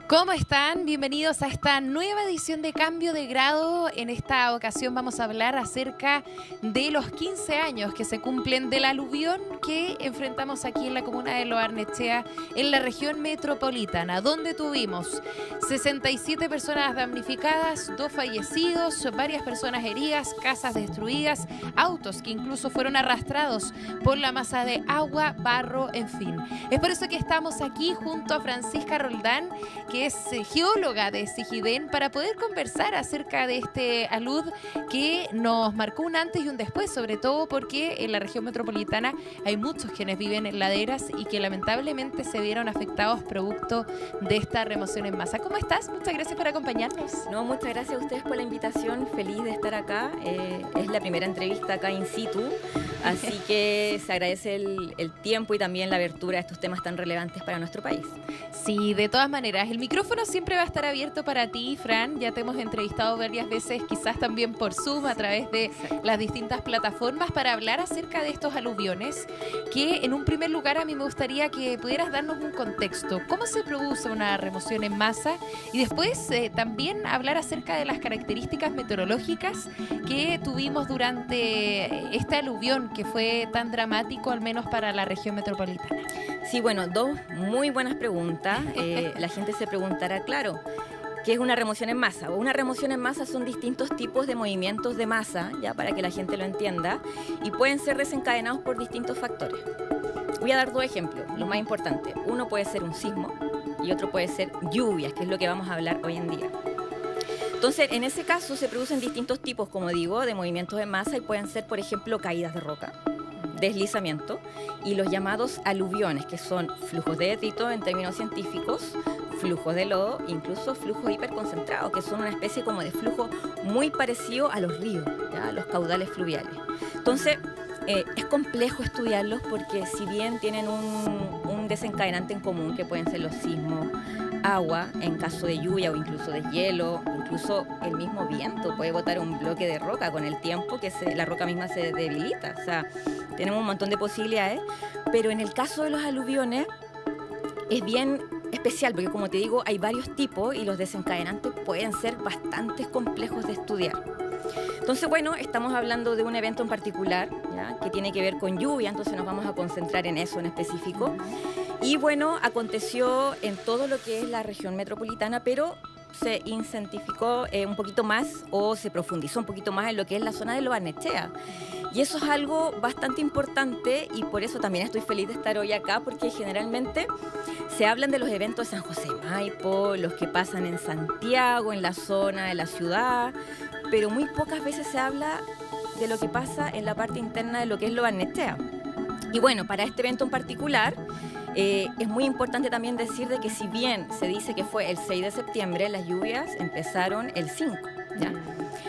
¿Cómo están? Bienvenidos a esta nueva edición de Cambio de Grado. En esta ocasión vamos a hablar acerca de los 15 años que se cumplen del aluvión que enfrentamos aquí en la comuna de Lo Barnechea, en la región metropolitana, donde tuvimos 67 personas damnificadas, 2 fallecidos, varias personas heridas, casas destruidas, autos que incluso fueron arrastrados por la masa de agua, barro, en fin. Es por eso que estamos aquí junto a Francisca Roldán, que es geóloga de Sijidén, para poder conversar acerca de este alud que nos marcó un antes y un después, sobre todo porque en la región metropolitana hay muchos quienes viven en laderas y que lamentablemente se vieron afectados producto de esta remoción en masa. ¿Cómo estás? Muchas gracias por acompañarnos. No, muchas gracias a ustedes por la invitación, feliz de estar acá. Es la primera entrevista acá in situ, así que se agradece el tiempo y también la abertura a estos temas tan relevantes para nuestro país. Sí, de todas maneras, el micrófono siempre va a estar abierto para ti, Fran. Ya te hemos entrevistado varias veces, quizás también por Zoom, a través de las distintas plataformas, para hablar acerca de estos aluviones, que en un primer lugar a mí me gustaría que pudieras darnos un contexto. ¿Cómo se produce una remoción en masa? Y después también hablar acerca de las características meteorológicas que tuvimos durante este aluvión que fue tan dramático, al menos para la región metropolitana. Sí, bueno, dos muy buenas preguntas. La gente se preguntará, claro, ¿qué es una remoción en masa? Una remoción en masa son distintos tipos de movimientos de masa, ya para que la gente lo entienda, y pueden ser desencadenados por distintos factores. Voy a dar dos ejemplos, los más importantes. Uno puede ser un sismo y otro puede ser lluvias, que es lo que vamos a hablar hoy en día. Entonces, en ese caso se producen distintos tipos, como digo, de movimientos en masa y pueden ser, por ejemplo, caídas de roca, deslizamiento, y los llamados aluviones, que son flujos de detrito en términos científicos, flujos de lodo, incluso flujos hiperconcentrados, que son una especie como de flujo muy parecido a los ríos, ¿ya? A los caudales fluviales. Entonces, es complejo estudiarlos porque si bien tienen un desencadenante en común, que pueden ser los sismos, agua, en caso de lluvia o incluso de hielo, incluso el mismo viento puede botar un bloque de roca con el tiempo que la roca misma se debilita. O sea, tenemos un montón de posibilidades, pero en el caso de los aluviones es bien especial porque, como te digo, hay varios tipos y los desencadenantes pueden ser bastante complejos de estudiar. Entonces, bueno, estamos hablando de un evento en particular, ¿ya? Que tiene que ver con lluvia, entonces nos vamos a concentrar en eso en específico. Y bueno, aconteció en todo lo que es la región metropolitana, pero se incentificó un poquito más o se profundizó un poquito más en lo que es la zona de Lo Barnechea. Y eso es algo bastante importante y por eso también estoy feliz de estar hoy acá, porque generalmente se hablan de los eventos de San José de Maipo, los que pasan en Santiago, en la zona de la ciudad, pero muy pocas veces se habla de lo que pasa en la parte interna de lo que es Lo Barnechea. Y bueno, para este evento en particular, es muy importante también decir de que si bien se dice que fue el 6 de septiembre, las lluvias empezaron el 5, ¿ya?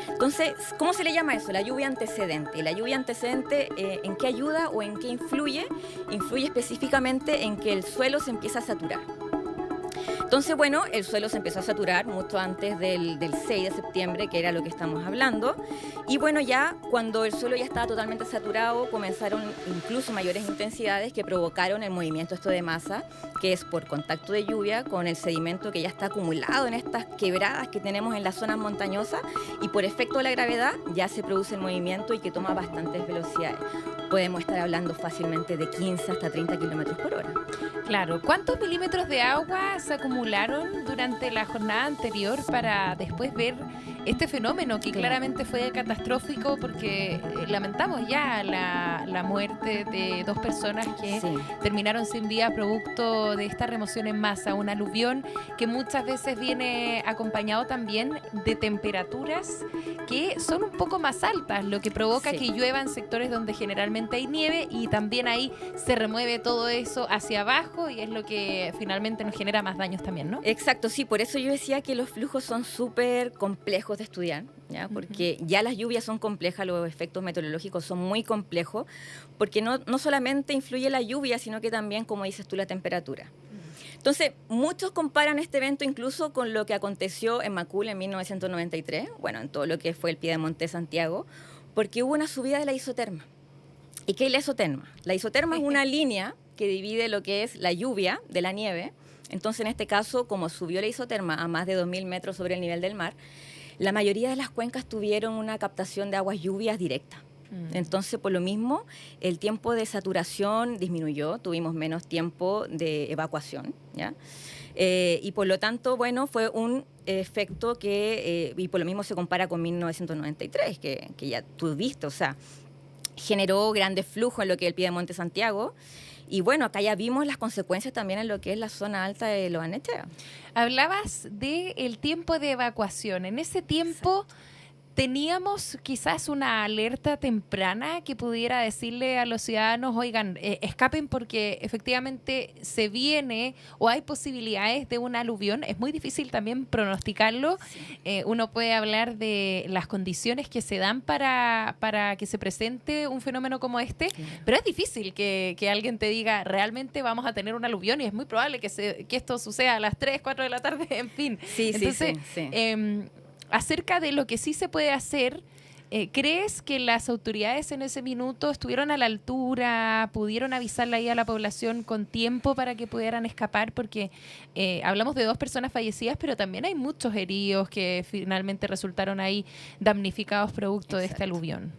Entonces, ¿cómo se le llama eso? La lluvia antecedente. La lluvia antecedente, ¿en qué ayuda o en qué influye? Influye específicamente en que el suelo se empieza a saturar. Entonces, bueno, el suelo se empezó a saturar mucho antes del 6 de septiembre, que era lo que estamos hablando. Y bueno, ya cuando el suelo ya estaba totalmente saturado, comenzaron incluso mayores intensidades que provocaron el movimiento esto de masa, que es por contacto de lluvia con el sedimento que ya está acumulado en estas quebradas que tenemos en las zonas montañosas, y por efecto de la gravedad ya se produce el movimiento y que toma bastantes velocidades. Podemos estar hablando fácilmente de 15 hasta 30 kilómetros por hora. Claro, ¿cuántos milímetros de agua se acumularon durante la jornada anterior para después ver este fenómeno que claramente fue catastrófico, porque lamentamos ya la muerte de 2 personas que terminaron sin vida producto de esta remoción en masa, un aluvión que muchas veces viene acompañado también de temperaturas que son un poco más altas, lo que provoca que llueva en sectores donde generalmente hay nieve y también ahí se remueve todo eso hacia abajo y es lo que finalmente nos genera más daños también, ¿no? Exacto, sí, por eso yo decía que los flujos son súper complejos de estudiar, ¿ya? Porque ya las lluvias son complejas, los efectos meteorológicos son muy complejos, porque no solamente influye la lluvia, sino que también, como dices tú, la temperatura. Entonces, muchos comparan este evento incluso con lo que aconteció en Macul en 1993, bueno, en todo lo que fue el Piedemonte Santiago, porque hubo una subida de la isoterma. ¿Y qué es la isoterma? La isoterma es una línea que divide lo que es la lluvia de la nieve Entonces, en este caso, como subió la isoterma a más de 2.000 metros sobre el nivel del mar, la mayoría de las cuencas tuvieron una captación de aguas lluvias directa. Entonces, por lo mismo, el tiempo de saturación disminuyó, tuvimos menos tiempo de evacuación, ¿ya? Y por lo tanto, bueno, fue un efecto que, y por lo mismo se compara con 1993, que ya tú viste, o sea, generó grandes flujos en lo que es el Piedemonte Santiago. Y bueno, acá ya vimos las consecuencias también en lo que es la zona alta de Lo Barnechea. Hablabas del tiempo de evacuación. En ese tiempo... Exacto. ¿Teníamos quizás una alerta temprana que pudiera decirle a los ciudadanos, oigan, escapen porque efectivamente se viene o hay posibilidades de un aluvión? Es muy difícil también pronosticarlo. Sí. Uno puede hablar de las condiciones que se dan para que se presente un fenómeno como este, pero es difícil que alguien te diga, realmente vamos a tener un aluvión, y es muy probable que esto suceda a las 3, 4 de la tarde, en fin. Sí, entonces, sí. Acerca de lo que sí se puede hacer, ¿crees que las autoridades en ese minuto estuvieron a la altura, pudieron avisarle ahí a la población con tiempo para que pudieran escapar? Porque hablamos de 2 personas fallecidas, pero también hay muchos heridos que finalmente resultaron ahí damnificados producto de este aluvión.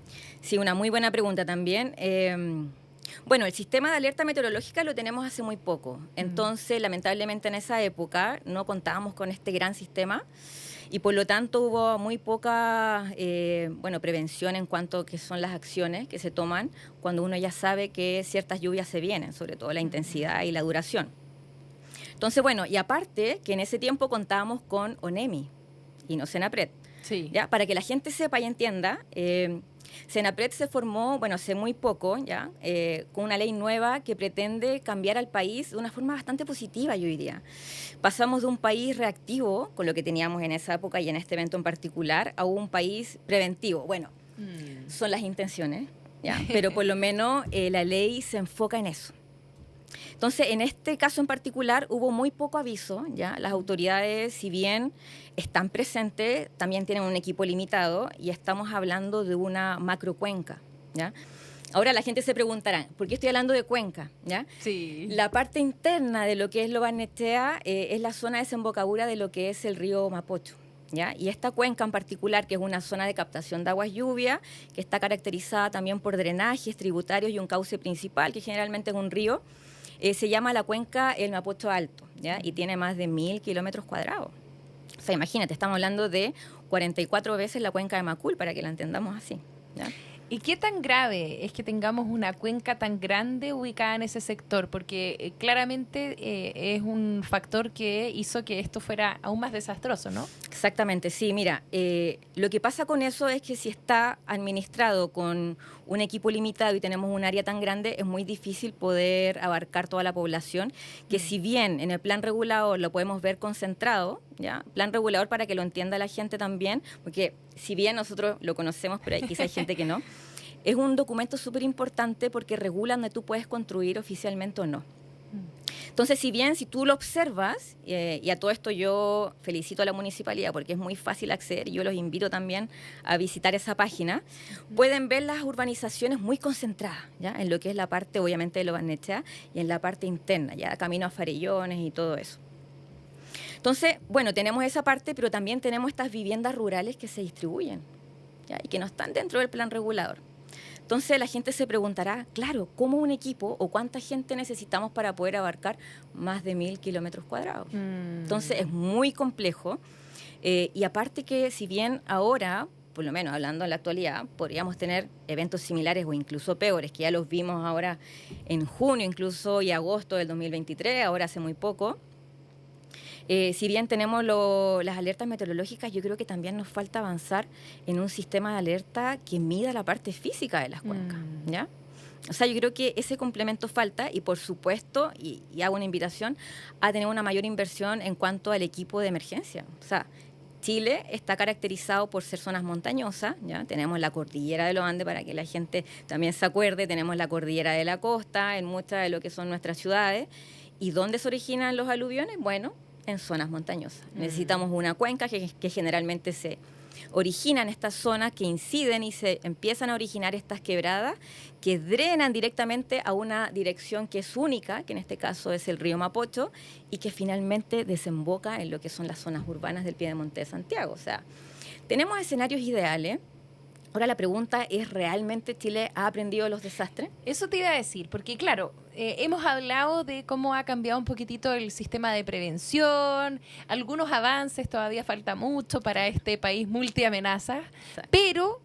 Sí, una muy buena pregunta también. Bueno, el sistema de alerta meteorológica lo tenemos hace muy poco. Entonces, lamentablemente en esa época no contábamos con este gran sistema. Y por lo tanto hubo muy poca prevención en cuanto a qué son las acciones que se toman cuando uno ya sabe que ciertas lluvias se vienen, sobre todo la intensidad y la duración. Entonces, bueno, y aparte que en ese tiempo contábamos con ONEMI y no Senapred. Sí. ¿Ya? Para que la gente sepa y entienda, Senapred se formó, bueno, hace muy poco, ya, con una ley nueva que pretende cambiar al país de una forma bastante positiva, yo diría. Pasamos de un país reactivo, con lo que teníamos en esa época y en este evento en particular, a un país preventivo. Bueno, son las intenciones, ¿ya? Pero por lo menos la ley se enfoca en eso. Entonces, en este caso en particular hubo muy poco aviso, ¿ya? Las autoridades, si bien están presentes, también tienen un equipo limitado y estamos hablando de una macrocuenca, ¿ya? Ahora la gente se preguntará, ¿por qué estoy hablando de cuenca? ¿Ya? Sí. La parte interna de lo que es Lo Barnechea es la zona de desembocadura de lo que es el río Mapocho, ¿ya? Y esta cuenca en particular, que es una zona de captación de aguas lluvia, que está caracterizada también por drenajes tributarios y un cauce principal, que generalmente es un río, se llama la cuenca el Mapocho Alto, ¿ya? Y tiene más de 1.000 kilómetros cuadrados. O sea, imagínate, estamos hablando de 44 veces la cuenca de Macul, para que la entendamos así, ¿ya? ¿Y qué tan grave es que tengamos una cuenca tan grande ubicada en ese sector? Porque claramente es un factor que hizo que esto fuera aún más desastroso, ¿no? Exactamente, sí. Mira, lo que pasa con eso es que si está administrado con un equipo limitado y tenemos un área tan grande, es muy difícil poder abarcar toda la población, que si bien en el plan regulador lo podemos ver concentrado, ¿ya? Plan regulador para que lo entienda la gente también, porque si bien nosotros lo conocemos, pero quizá hay gente que no, es un documento súper importante porque regula donde tú puedes construir oficialmente o no. Entonces, si bien si tú lo observas, y a todo esto yo felicito a la municipalidad porque es muy fácil acceder y yo los invito también a visitar esa página, pueden ver las urbanizaciones muy concentradas, ¿ya? En lo que es la parte obviamente de Lo Barnechea y en la parte interna, ya camino a Farellones y todo eso. Entonces, bueno, tenemos esa parte, pero también tenemos estas viviendas rurales que se distribuyen, ¿ya? Y que no están dentro del plan regulador. Entonces la gente se preguntará, claro, ¿cómo un equipo o cuánta gente necesitamos para poder abarcar más de 1.000 kilómetros cuadrados? Entonces es muy complejo. Y aparte que si bien ahora, por lo menos hablando en la actualidad, podríamos tener eventos similares o incluso peores, que ya los vimos ahora en junio incluso y agosto del 2023, ahora hace muy poco. Si bien tenemos las alertas meteorológicas, yo creo que también nos falta avanzar en un sistema de alerta que mida la parte física de las cuencas, ¿ya? O sea, yo creo que ese complemento falta y, por supuesto, y hago una invitación a tener una mayor inversión en cuanto al equipo de emergencia. O sea, Chile está caracterizado por ser zonas montañosas, ¿ya? Tenemos la cordillera de los Andes, para que la gente también se acuerde, tenemos la cordillera de la costa en muchas de lo que son nuestras ciudades. ¿Y dónde se originan los aluviones? Bueno, en zonas montañosas. Necesitamos una cuenca que generalmente se originan estas zonas, que inciden y se empiezan a originar estas quebradas que drenan directamente a una dirección que es única, que en este caso es el río Mapocho, y que finalmente desemboca en lo que son las zonas urbanas del Piedemonte de Santiago. O sea, tenemos escenarios ideales. Ahora la pregunta es, ¿realmente Chile ha aprendido de los desastres? Eso te iba a decir, porque claro, hemos hablado de cómo ha cambiado un poquitito el sistema de prevención, algunos avances, todavía falta mucho para este país multiamenazas, pero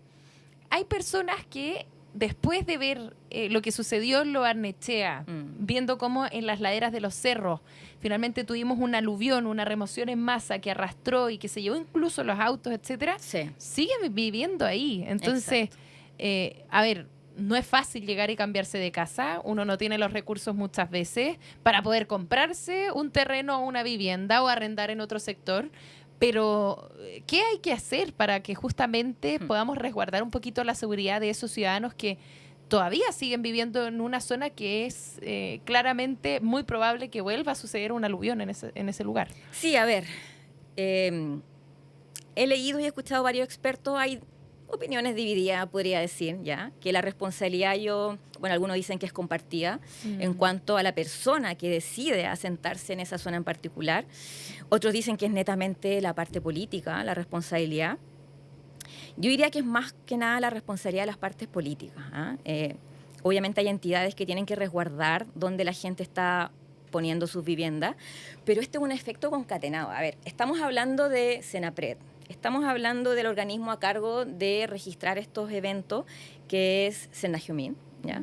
hay personas que después de ver lo que sucedió en Lo Barnechea, viendo cómo en las laderas de los cerros finalmente tuvimos un aluvión, una remoción en masa que arrastró y que se llevó incluso los autos, etcétera, siguen viviendo ahí. Entonces, a ver, no es fácil llegar y cambiarse de casa. Uno no tiene los recursos muchas veces para poder comprarse un terreno o una vivienda o arrendar en otro sector. Pero, ¿qué hay que hacer para que justamente podamos resguardar un poquito la seguridad de esos ciudadanos que todavía siguen viviendo en una zona que es claramente muy probable que vuelva a suceder un aluvión en ese lugar? Sí, a ver, he leído y he escuchado varios expertos, hay opiniones divididas, podría decir, ya, que la responsabilidad algunos dicen que es compartida en cuanto a la persona que decide asentarse en esa zona en particular. Otros dicen que es netamente la parte política, la responsabilidad. Yo diría que es más que nada la responsabilidad de las partes políticas. Obviamente hay entidades que tienen que resguardar donde la gente está poniendo sus viviendas, pero este es un efecto concatenado. A ver, estamos hablando de Senapred, estamos hablando del organismo a cargo de registrar estos eventos, que es Senagiomin, ¿ya?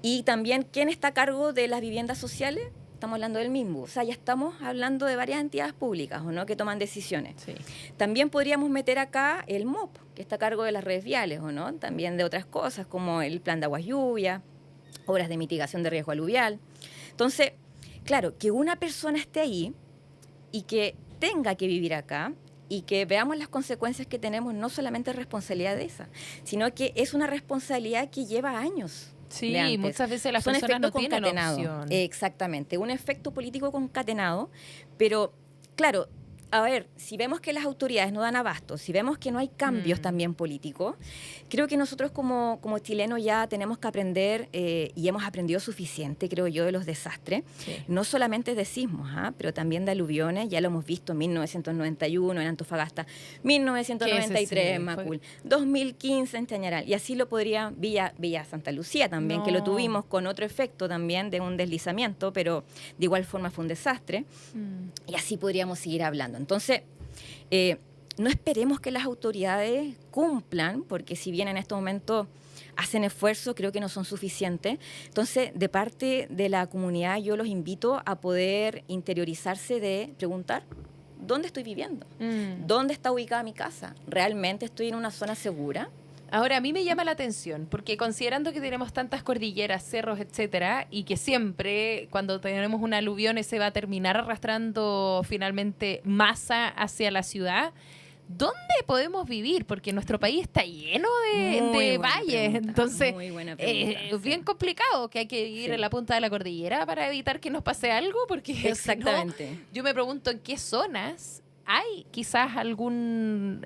Y también, ¿quién está a cargo de las viviendas sociales? Estamos hablando del MIMBU. O sea, ya estamos hablando de varias entidades públicas, ¿o no?, que toman decisiones. Sí. También podríamos meter acá el MOP, que está a cargo de las redes viales, ¿o no? También de otras cosas, como el plan de aguas lluvia, obras de mitigación de riesgo aluvial. Entonces, claro, que una persona esté ahí y que tenga que vivir acá y que veamos las consecuencias que tenemos, no solamente es responsabilidad de esa, sino que es una responsabilidad que lleva años. Sí, muchas veces las personas no tienen opción. Exactamente, un efecto político concatenado, pero claro, a ver, si vemos que las autoridades no dan abasto, si vemos que no hay cambios también políticos, creo que nosotros como chilenos ya tenemos que aprender, y hemos aprendido suficiente, creo yo, de los desastres, no solamente de sismos, pero también de aluviones. Ya lo hemos visto en 1991 en Antofagasta, 1993 en Macul, 2015 en Chañaral, y así lo podría Villa Santa Lucía también, que lo tuvimos con otro efecto también de un deslizamiento, pero de igual forma fue un desastre, y así podríamos seguir hablando. Entonces, no esperemos que las autoridades cumplan, porque si bien en estos momentos hacen esfuerzos, creo que no son suficientes. Entonces, de parte de la comunidad, yo los invito a poder interiorizarse de preguntar, ¿dónde estoy viviendo? ¿Dónde está ubicada mi casa? ¿Realmente estoy en una zona segura? Ahora, a mí me llama la atención, porque considerando que tenemos tantas cordilleras, cerros, etcétera, y que siempre cuando tenemos un aluvión se va a terminar arrastrando finalmente masa hacia la ciudad, ¿dónde podemos vivir? Porque nuestro país está lleno de valles, entonces es bien complicado, que hay que vivir en la punta de la cordillera para evitar que nos pase algo, porque exactamente. Si no, yo me pregunto en qué zonas hay quizás algún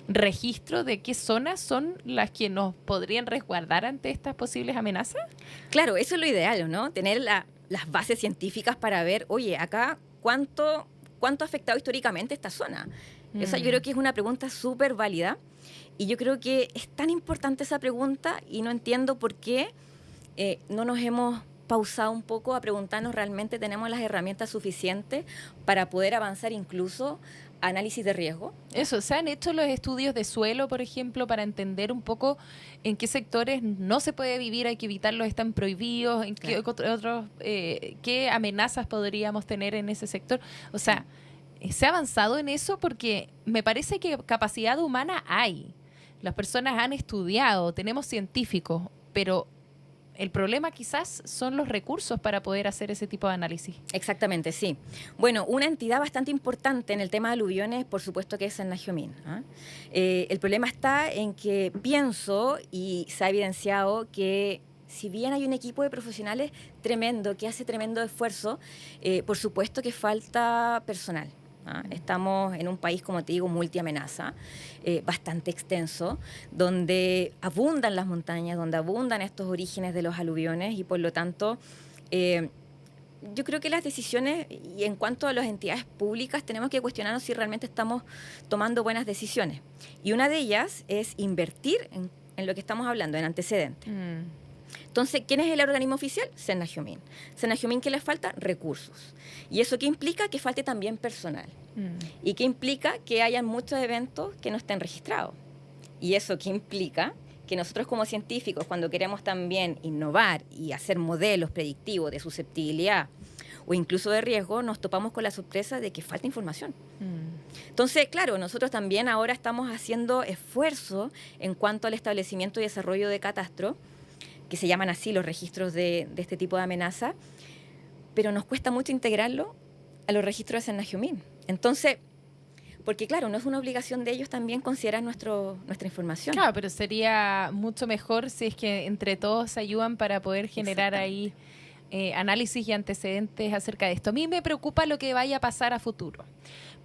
registro de qué zonas son las que nos podrían resguardar ante estas posibles amenazas. Claro, eso es lo ideal, ¿no? Tener las bases científicas para ver, oye, acá, ¿cuánto ha afectado históricamente esta zona? O sea, yo creo que es una pregunta súper válida, y yo creo que es tan importante esa pregunta, y no entiendo por qué no nos hemos pausado un poco a preguntarnos, ¿realmente tenemos las herramientas suficientes para poder avanzar incluso análisis de riesgo? Eso, ¿se han hecho los estudios de suelo, por ejemplo, para entender un poco en qué sectores no se puede vivir, hay que evitarlos, están prohibidos, en qué otros, qué amenazas podríamos tener en ese sector? O sea, ¿se ha avanzado en eso? Porque me parece que capacidad humana hay. Las personas han estudiado, tenemos científicos, pero el problema quizás son los recursos para poder hacer ese tipo de análisis. Exactamente, sí. Bueno, una entidad bastante importante en el tema de aluviones, por supuesto, que es Senagiomin. El problema está en que pienso, y se ha evidenciado, que si bien hay un equipo de profesionales tremendo, que hace tremendo esfuerzo, por supuesto que falta personal. ¿ah? Estamos en un país, como te digo, multiamenaza, bastante extenso, donde abundan las montañas, donde abundan estos orígenes de los aluviones y por lo tanto yo creo que las decisiones y en cuanto a las entidades públicas tenemos que cuestionarnos si realmente estamos tomando buenas decisiones. Y una de ellas es invertir en lo que estamos hablando, en antecedentes. Entonces, ¿quién es el organismo oficial? Senajumín. Senajumín, ¿qué le falta? Recursos. ¿Y eso qué implica? Que falte también personal. ¿Y qué implica? Que hayan muchos eventos que no estén registrados. ¿Y eso qué implica? Que nosotros como científicos, cuando queremos también innovar y hacer modelos predictivos de susceptibilidad o incluso de riesgo, nos topamos con la sorpresa de que falta información. Entonces, claro, nosotros también ahora estamos haciendo esfuerzo en cuanto al establecimiento y desarrollo de catastro, que se llaman así los registros de este tipo de amenaza, pero nos cuesta mucho integrarlo a los registros de Senajumín. Entonces, porque claro, no es una obligación de ellos también considerar nuestra información. Claro, pero sería mucho mejor si es que entre todos se ayudan para poder generar ahí análisis y antecedentes acerca de esto. A mí me preocupa lo que vaya a pasar a futuro.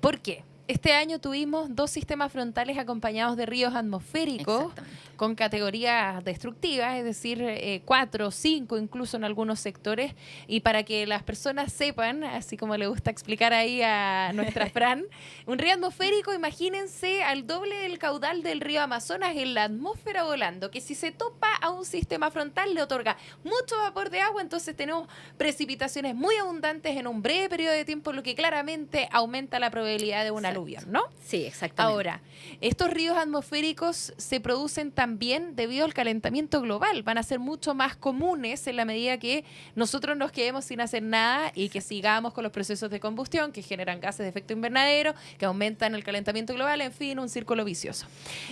¿Por qué? Este año tuvimos 2 sistemas frontales acompañados de ríos atmosféricos con categorías destructivas, es decir, 4, 5 incluso en algunos sectores. Y para que las personas sepan, así como le gusta explicar ahí a nuestra Fran, un río atmosférico, imagínense al doble del caudal del río Amazonas en la atmósfera volando, que si se topa a un sistema frontal le otorga mucho vapor de agua, entonces tenemos precipitaciones muy abundantes en un breve periodo de tiempo, lo que claramente aumenta la probabilidad de una aluvión, ¿no? Sí, exactamente. Ahora, estos ríos atmosféricos se producen también debido al calentamiento global. Van a ser mucho más comunes en la medida que nosotros nos quedemos sin hacer nada y que sigamos con los procesos de combustión que generan gases de efecto invernadero, que aumentan el calentamiento global, en fin, un círculo vicioso.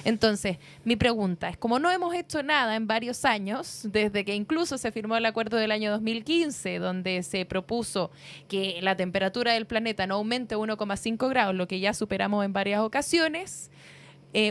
Entonces, mi pregunta es, como no hemos hecho nada en varios años, desde que incluso se firmó el acuerdo del año 2015, donde se propuso que la temperatura del planeta no aumente 1,5 grados, lo que ya superamos en varias ocasiones,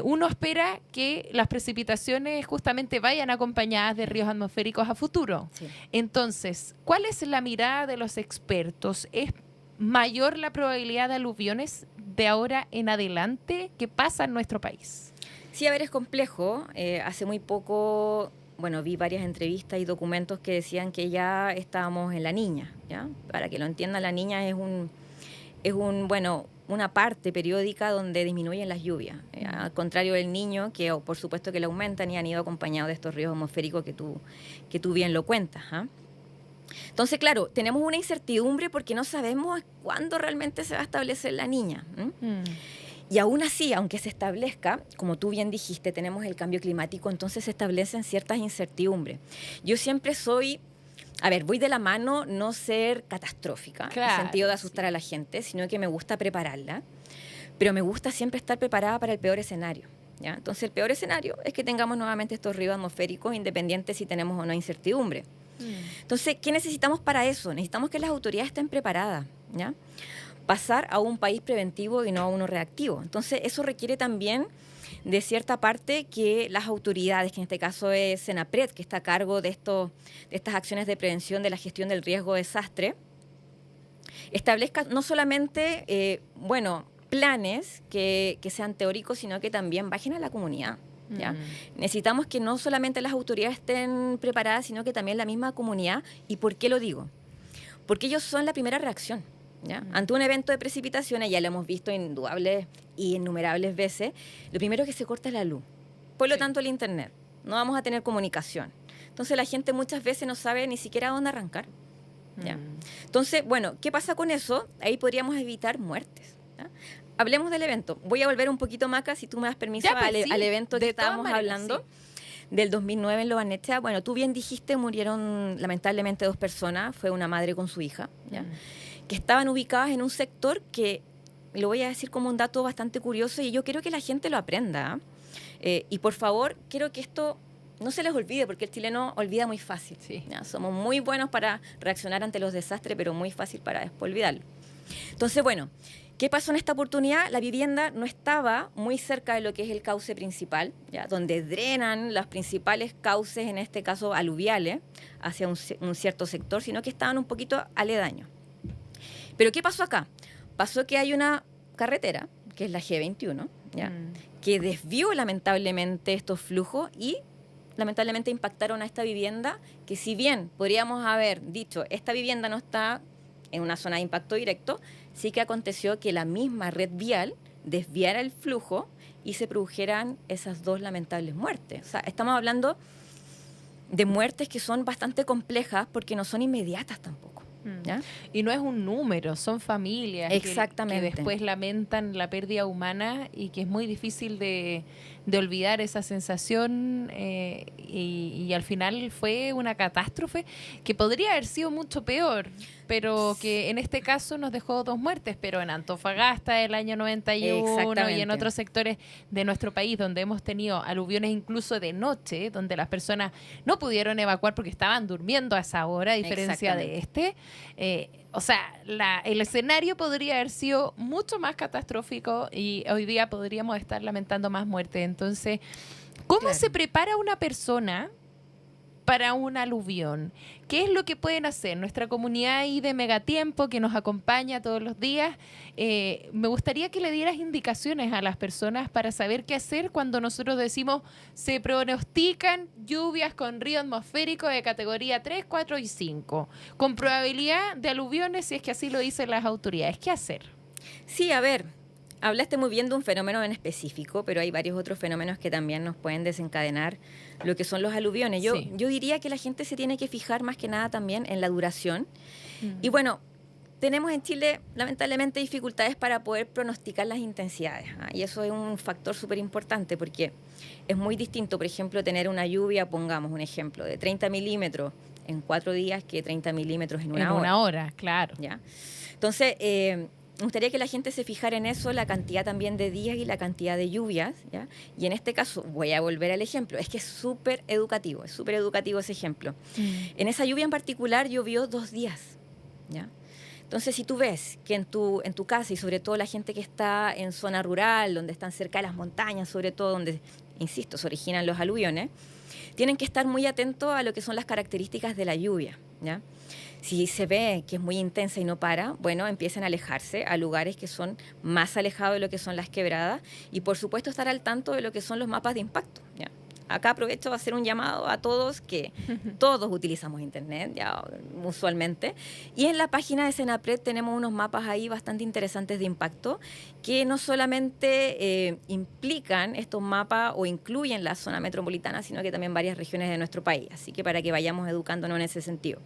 uno espera que las precipitaciones justamente vayan acompañadas de ríos atmosféricos a futuro. Sí. Entonces, ¿cuál es la mirada de los expertos? ¿Es mayor la probabilidad de aluviones de ahora en adelante? ¿Qué pasa en nuestro país? Sí, a ver, es complejo. Hace muy poco, bueno, vi varias entrevistas y documentos que decían que ya estábamos en la Niña, ¿ya? Para que lo entiendan, la Niña es una parte periódica donde disminuyen las lluvias, al contrario del Niño, que por supuesto que le aumentan y han ido acompañados de estos ríos atmosféricos que tú bien lo cuentas, ¿eh? Entonces, claro, tenemos una incertidumbre porque no sabemos cuándo realmente se va a establecer la Niña. Y aún así, aunque se establezca, como tú bien dijiste, tenemos el cambio climático, entonces se establecen ciertas incertidumbres. Yo siempre voy de la mano no ser catastrófica, claro, en el sentido de asustar a la gente, sino que me gusta prepararla, pero me gusta siempre estar preparada para el peor escenario, ¿ya? Entonces, el peor escenario es que tengamos nuevamente estos ríos atmosféricos, independientes si tenemos o no incertidumbre. Entonces, ¿qué necesitamos para eso? Necesitamos que las autoridades estén preparadas, ¿ya? Pasar a un país preventivo y no a uno reactivo. Entonces, eso requiere también de cierta parte que las autoridades, que en este caso es Senapred, que está a cargo de estas acciones de prevención de la gestión del riesgo de desastre, establezcan no solamente planes que sean teóricos, sino que también bajen a la comunidad, ¿ya? Necesitamos que no solamente las autoridades estén preparadas, sino que también la misma comunidad. ¿Y por qué lo digo? Porque ellos son la primera reacción, ¿ya? Ante un evento de precipitaciones, ya lo hemos visto indudables y innumerables veces, lo primero que se corta es la luz. Por lo tanto, el internet. No vamos a tener comunicación. Entonces, la gente muchas veces no sabe ni siquiera dónde arrancar, ¿ya? Entonces, bueno, ¿qué pasa con eso? Ahí podríamos evitar muertes, ¿ya? Hablemos del evento. Voy a volver un poquito, Maca, si tú me das permiso, al evento que estábamos hablando. Del 2009 en Lo Barnechea. Bueno, tú bien dijiste, murieron lamentablemente 2 personas. Fue una madre con su hija, ¿ya? Que estaban ubicadas en un sector que, lo voy a decir como un dato bastante curioso, y yo quiero que la gente lo aprenda. Y por favor, quiero que esto no se les olvide, porque el chileno olvida muy fácil. ¿Ya? Somos muy buenos para reaccionar ante los desastres, pero muy fácil para después olvidarlo. Entonces, bueno, ¿qué pasó en esta oportunidad? La vivienda no estaba muy cerca de lo que es el cauce principal, ¿ya? Donde drenan los principales cauces, en este caso aluviales, hacia un cierto sector, sino que estaban un poquito aledaños. Pero ¿qué pasó acá? Pasó que hay una carretera, que es la G21, ¿ya? Que desvió lamentablemente estos flujos y lamentablemente impactaron a esta vivienda, que si bien podríamos haber dicho, esta vivienda no está en una zona de impacto directo, sí que aconteció que la misma red vial desviara el flujo y se produjeran esas dos lamentables muertes. O sea, estamos hablando de muertes que son bastante complejas porque no son inmediatas tampoco. ¿Ya? Y no es un número, son familias que después lamentan la pérdida humana y que es muy difícil de olvidar esa sensación y al final fue una catástrofe que podría haber sido mucho peor, pero que en este caso nos dejó 2 muertes, pero en Antofagasta el año 91 y en otros sectores de nuestro país donde hemos tenido aluviones incluso de noche, donde las personas no pudieron evacuar porque estaban durmiendo a esa hora, a diferencia de este. O sea, el escenario podría haber sido mucho más catastrófico y hoy día podríamos estar lamentando más muertes. Entonces, ¿cómo se prepara una persona para un aluvión? ¿Qué es lo que pueden hacer? Nuestra comunidad ahí de Megatiempo que nos acompaña todos los días, me gustaría que le dieras indicaciones a las personas para saber qué hacer cuando nosotros decimos se pronostican lluvias con río atmosférico de categoría 3, 4 y 5, con probabilidad de aluviones si es que así lo dicen las autoridades. ¿Qué hacer? Sí, a ver, hablaste muy bien de un fenómeno en específico, pero hay varios otros fenómenos que también nos pueden desencadenar lo que son los aluviones. Yo diría que la gente se tiene que fijar más que nada también en la duración. Y bueno, tenemos en Chile lamentablemente dificultades para poder pronosticar las intensidades, ¿ah? Y eso es un factor súper importante porque es muy distinto, por ejemplo, tener una lluvia, pongamos un ejemplo, de 30 milímetros en 4 días que 30 milímetros en una hora. En una hora, claro. ¿Ya? Entonces, me gustaría que la gente se fijara en eso, la cantidad también de días y la cantidad de lluvias, ¿ya? Y en este caso, voy a volver al ejemplo, es que es súper educativo ese ejemplo. En esa lluvia en particular llovió 2 días, ¿ya? Entonces, si tú ves que en tu casa, y sobre todo la gente que está en zona rural, donde están cerca de las montañas, sobre todo donde, insisto, se originan los aluviones, tienen que estar muy atentos a lo que son las características de la lluvia, ¿ya? Si se ve que es muy intensa y no para, bueno, empiecen a alejarse a lugares que son más alejados de lo que son las quebradas y, por supuesto, estar al tanto de lo que son los mapas de impacto, ¿ya? Acá aprovecho a hacer un llamado a todos que todos utilizamos Internet, ya usualmente, y en la página de Senapred tenemos unos mapas ahí bastante interesantes de impacto que no solamente implican estos mapas o incluyen la zona metropolitana, sino que también varias regiones de nuestro país, así que para que vayamos educándonos en ese sentido.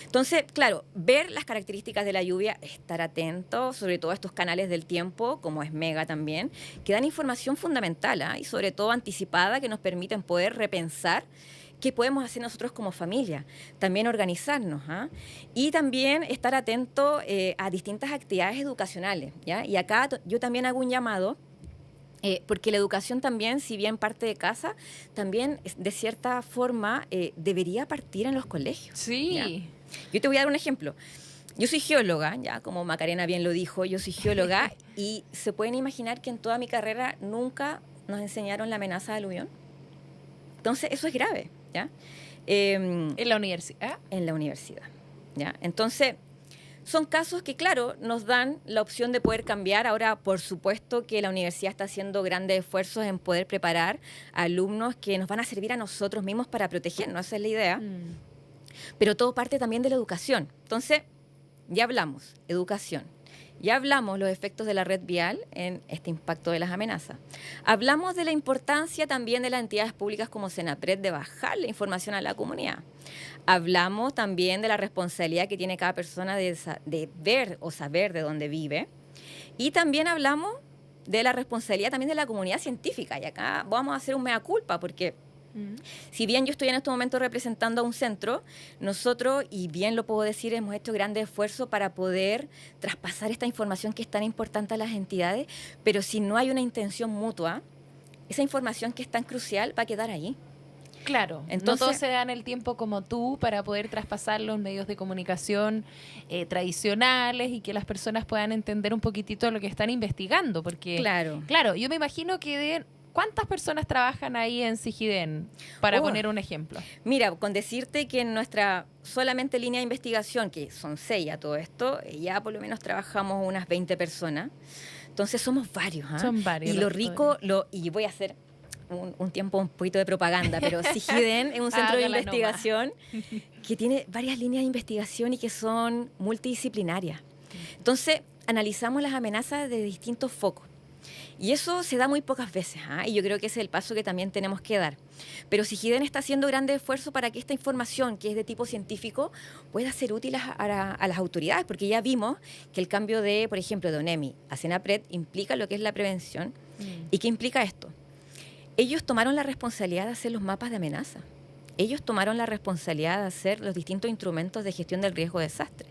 Entonces, claro, ver las características de la lluvia, estar atentos, sobre todo a estos canales del tiempo, como es Mega también, que dan información fundamental, ¿eh? Y sobre todo anticipada, que nos permiten poder repensar qué podemos hacer nosotros como familia, también organizarnos, ¿eh? Y también estar atento a distintas actividades educacionales, ¿ya? Y acá yo también hago un llamado, porque la educación también, si bien parte de casa, también de cierta forma debería partir en los colegios. Sí. ¿Ya? Yo te voy a dar un ejemplo. Yo soy geóloga, ya como Macarena bien lo dijo, yo soy geóloga y se pueden imaginar que en toda mi carrera nunca nos enseñaron la amenaza de aluvión. Entonces, eso es grave, ¿ya? ¿En la universidad? En la universidad, ¿ya? Entonces, son casos que, claro, nos dan la opción de poder cambiar. Ahora, por supuesto que la universidad está haciendo grandes esfuerzos en poder preparar a alumnos que nos van a servir a nosotros mismos para protegernos, esa es la idea. Pero todo parte también de la educación. Entonces, ya hablamos, educación. Ya hablamos los efectos de la red vial en este impacto de las amenazas. Hablamos de la importancia también de las entidades públicas como Senapred de bajar la información a la comunidad. Hablamos también de la responsabilidad que tiene cada persona de ver o saber de dónde vive. Y también hablamos de la responsabilidad también de la comunidad científica. Y acá vamos a hacer un mea culpa porque si bien yo estoy en este momento representando a un centro, nosotros, y bien lo puedo decir, hemos hecho grandes esfuerzos para poder traspasar esta información que es tan importante a las entidades, pero si no hay una intención mutua, esa información que es tan crucial va a quedar ahí. Claro, entonces, no todos se dan el tiempo como tú para poder traspasar los medios de comunicación tradicionales y que las personas puedan entender un poquitito lo que están investigando, porque claro, yo me imagino que ¿cuántas personas trabajan ahí en Sigiden? Para poner un ejemplo. Mira, con decirte que en nuestra solamente línea de investigación, que son 6 a todo esto, ya por lo menos trabajamos unas 20 personas. Entonces somos varios. Son varios. Y lo rico, y voy a hacer un tiempo un poquito de propaganda, pero SIGIDEN es un centro de investigación que tiene varias líneas de investigación y que son multidisciplinarias. Entonces, analizamos las amenazas de distintos focos. Y eso se da muy pocas veces, y yo creo que ese es el paso que también tenemos que dar. Pero SIGIDEN está haciendo grandes esfuerzos para que esta información, que es de tipo científico, pueda ser útil a las autoridades, porque ya vimos que el cambio de, por ejemplo, de ONEMI a CENAPRED implica lo que es la prevención. ¿Y qué implica esto? Ellos tomaron la responsabilidad de hacer los mapas de amenaza. Ellos tomaron la responsabilidad de hacer los distintos instrumentos de gestión del riesgo de desastre.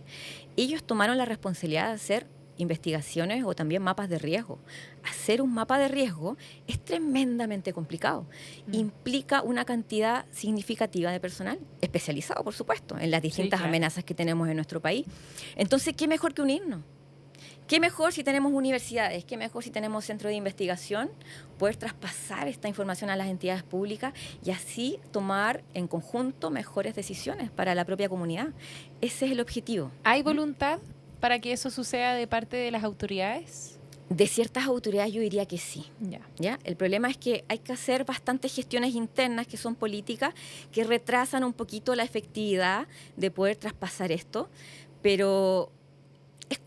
Ellos tomaron la responsabilidad de hacer investigaciones o también mapas de riesgo. Hacer un mapa de riesgo es tremendamente complicado. Implica una cantidad significativa de personal, especializado, por supuesto, en las distintas amenazas que tenemos en nuestro país. Entonces, ¿qué mejor que unirnos? ¿Qué mejor si tenemos universidades? ¿Qué mejor si tenemos centros de investigación? Poder traspasar esta información a las entidades públicas y así tomar en conjunto mejores decisiones para la propia comunidad. Ese es el objetivo. ¿Hay voluntad para que eso suceda de parte de las autoridades? De ciertas autoridades yo diría que sí. ¿Ya? El problema es que hay que hacer bastantes gestiones internas que son políticas que retrasan un poquito la efectividad de poder traspasar esto, pero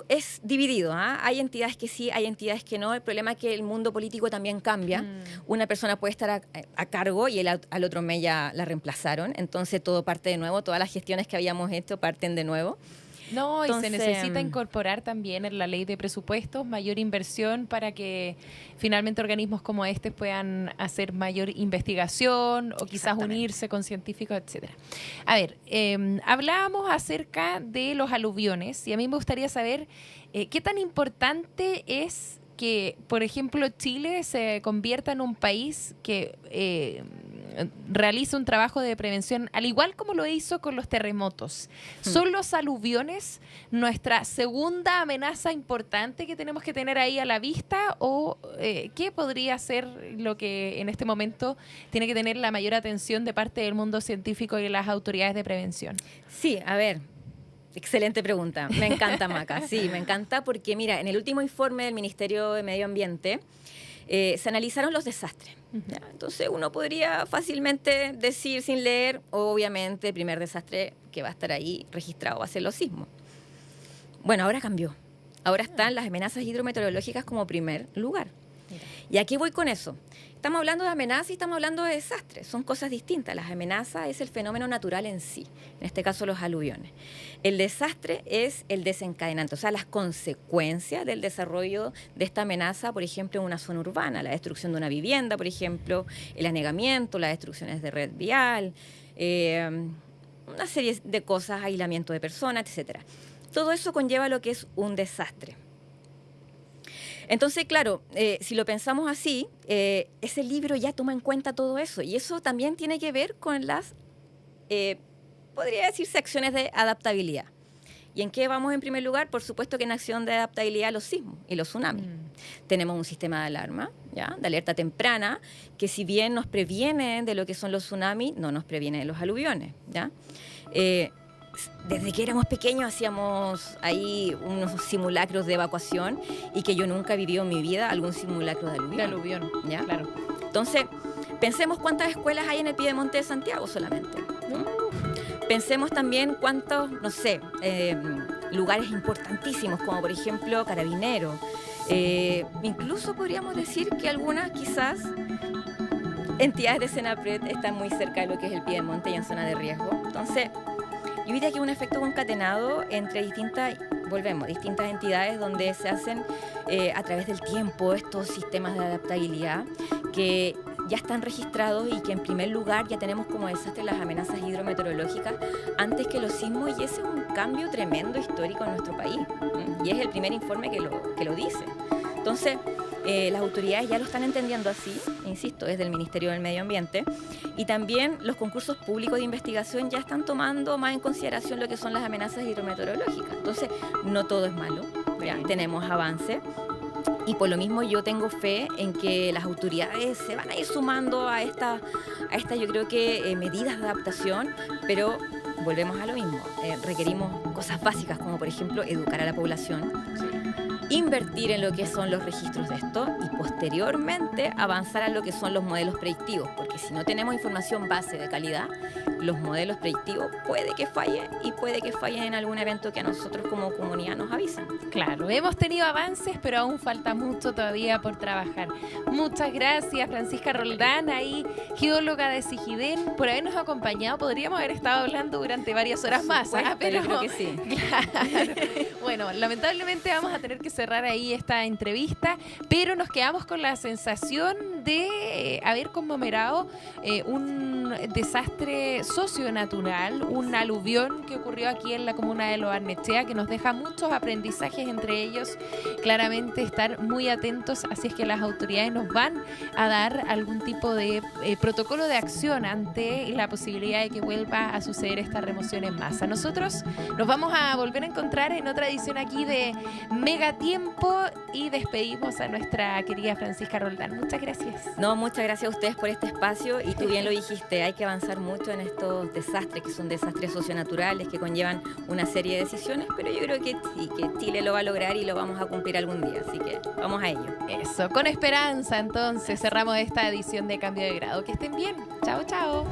es dividido. Hay entidades que sí, hay entidades que no. El problema es que el mundo político también cambia. Una persona puede estar a cargo y al otro mes ya la reemplazaron. Entonces todo parte de nuevo. Todas las gestiones que habíamos hecho parten de nuevo. No, entonces, y se necesita incorporar también en la ley de presupuestos mayor inversión para que finalmente organismos como este puedan hacer mayor investigación o quizás unirse con científicos, etcétera. A ver, hablábamos acerca de los aluviones y a mí me gustaría saber qué tan importante es que, por ejemplo, Chile se convierta en un país que realiza un trabajo de prevención, al igual como lo hizo con los terremotos. ¿Son los aluviones nuestra segunda amenaza importante que tenemos que tener ahí a la vista? ¿O qué podría ser lo que en este momento tiene que tener la mayor atención de parte del mundo científico y de las autoridades de prevención? Sí, a ver. Excelente pregunta. Me encanta, Maca. Sí, me encanta porque, mira, en el último informe del Ministerio de Medio Ambiente se analizaron los desastres. ¿Ya? Entonces, uno podría fácilmente decir sin leer, obviamente, el primer desastre que va a estar ahí registrado va a ser los sismos. Bueno, ahora cambió. Ahora están las amenazas hidrometeorológicas como primer lugar. Mira. ¿Y a qué voy con eso? Estamos hablando de amenazas y estamos hablando de desastres. Son cosas distintas. Las amenazas es el fenómeno natural en sí, en este caso los aluviones. El desastre es el desencadenante, o sea, las consecuencias del desarrollo de esta amenaza, por ejemplo, en una zona urbana, la destrucción de una vivienda, por ejemplo, el anegamiento, las destrucciones de red vial, una serie de cosas, aislamiento de personas, etcétera. Todo eso conlleva lo que es un desastre. Entonces, claro, si lo pensamos así, ese libro ya toma en cuenta todo eso. Y eso también tiene que ver con las, podría decirse, acciones de adaptabilidad. ¿Y en qué vamos en primer lugar? Por supuesto que en acción de adaptabilidad a los sismos y los tsunamis. Tenemos un sistema de alarma, ¿ya?, de alerta temprana, que si bien nos previene de lo que son los tsunamis, no nos previene de los aluviones, ¿ya? Desde que éramos pequeños hacíamos ahí unos simulacros de evacuación y que yo nunca he vivido en mi vida algún simulacro de aluvión. De aluvión, ¿ya? Claro. Entonces, pensemos cuántas escuelas hay en el Piedemonte de Santiago solamente, ¿no? Pensemos también cuántos, no sé, lugares importantísimos como por ejemplo Carabineros. Incluso podríamos decir que algunas quizás entidades de CENAPRED están muy cerca de lo que es el Piedemonte y en zona de riesgo. Entonces, yo diría que es un efecto concatenado entre distintas entidades donde se hacen a través del tiempo estos sistemas de adaptabilidad que ya están registrados y que en primer lugar ya tenemos como desastre las amenazas hidrometeorológicas antes que los sismos, y ese es un cambio tremendo histórico en nuestro país. Y es el primer informe que lo dice. Entonces, las autoridades ya lo están entendiendo así, insisto, desde el Ministerio del Medio Ambiente, y también los concursos públicos de investigación ya están tomando más en consideración lo que son las amenazas hidrometeorológicas. Entonces, no todo es malo, ya tenemos avance, y por lo mismo yo tengo fe en que las autoridades se van a ir sumando a esta yo creo que medidas de adaptación, pero volvemos a lo mismo, requerimos cosas básicas como por ejemplo educar a la población. invertir en lo que son los registros de esto y posteriormente avanzar a lo que son los modelos predictivos, porque si no tenemos información base de calidad, los modelos predictivos puede que fallen y puede que fallen en algún evento que a nosotros como comunidad nos avisen. Claro, hemos tenido avances, pero aún falta mucho todavía por trabajar. Muchas gracias, Francisca Roldán, ahí geóloga de Sigiden, por habernos acompañado. Podríamos haber estado hablando durante varias horas más, pero creo que sí. Claro. Bueno, lamentablemente vamos a tener que cerrar ahí esta entrevista, pero nos quedamos con la sensación de haber conmemorado un desastre socionatural, un aluvión que ocurrió aquí en la comuna de Lo Barnechea, que nos deja muchos aprendizajes, entre ellos claramente estar muy atentos, así es que las autoridades nos van a dar algún tipo de protocolo de acción ante la posibilidad de que vuelva a suceder esta remoción en masa. Nosotros nos vamos a volver a encontrar en otra edición aquí de Megatiempo y despedimos a nuestra querida Francisca Roldán. Muchas gracias. No, muchas gracias a ustedes por este espacio y tú bien lo dijiste, hay que avanzar mucho en estos desastres que son desastres socionaturales que conllevan una serie de decisiones, pero yo creo que sí, que Chile lo va a lograr y lo vamos a cumplir algún día, así que vamos a ello. Eso, con esperanza entonces cerramos esta edición de Cambio de Grado. Que estén bien. Chao, chao.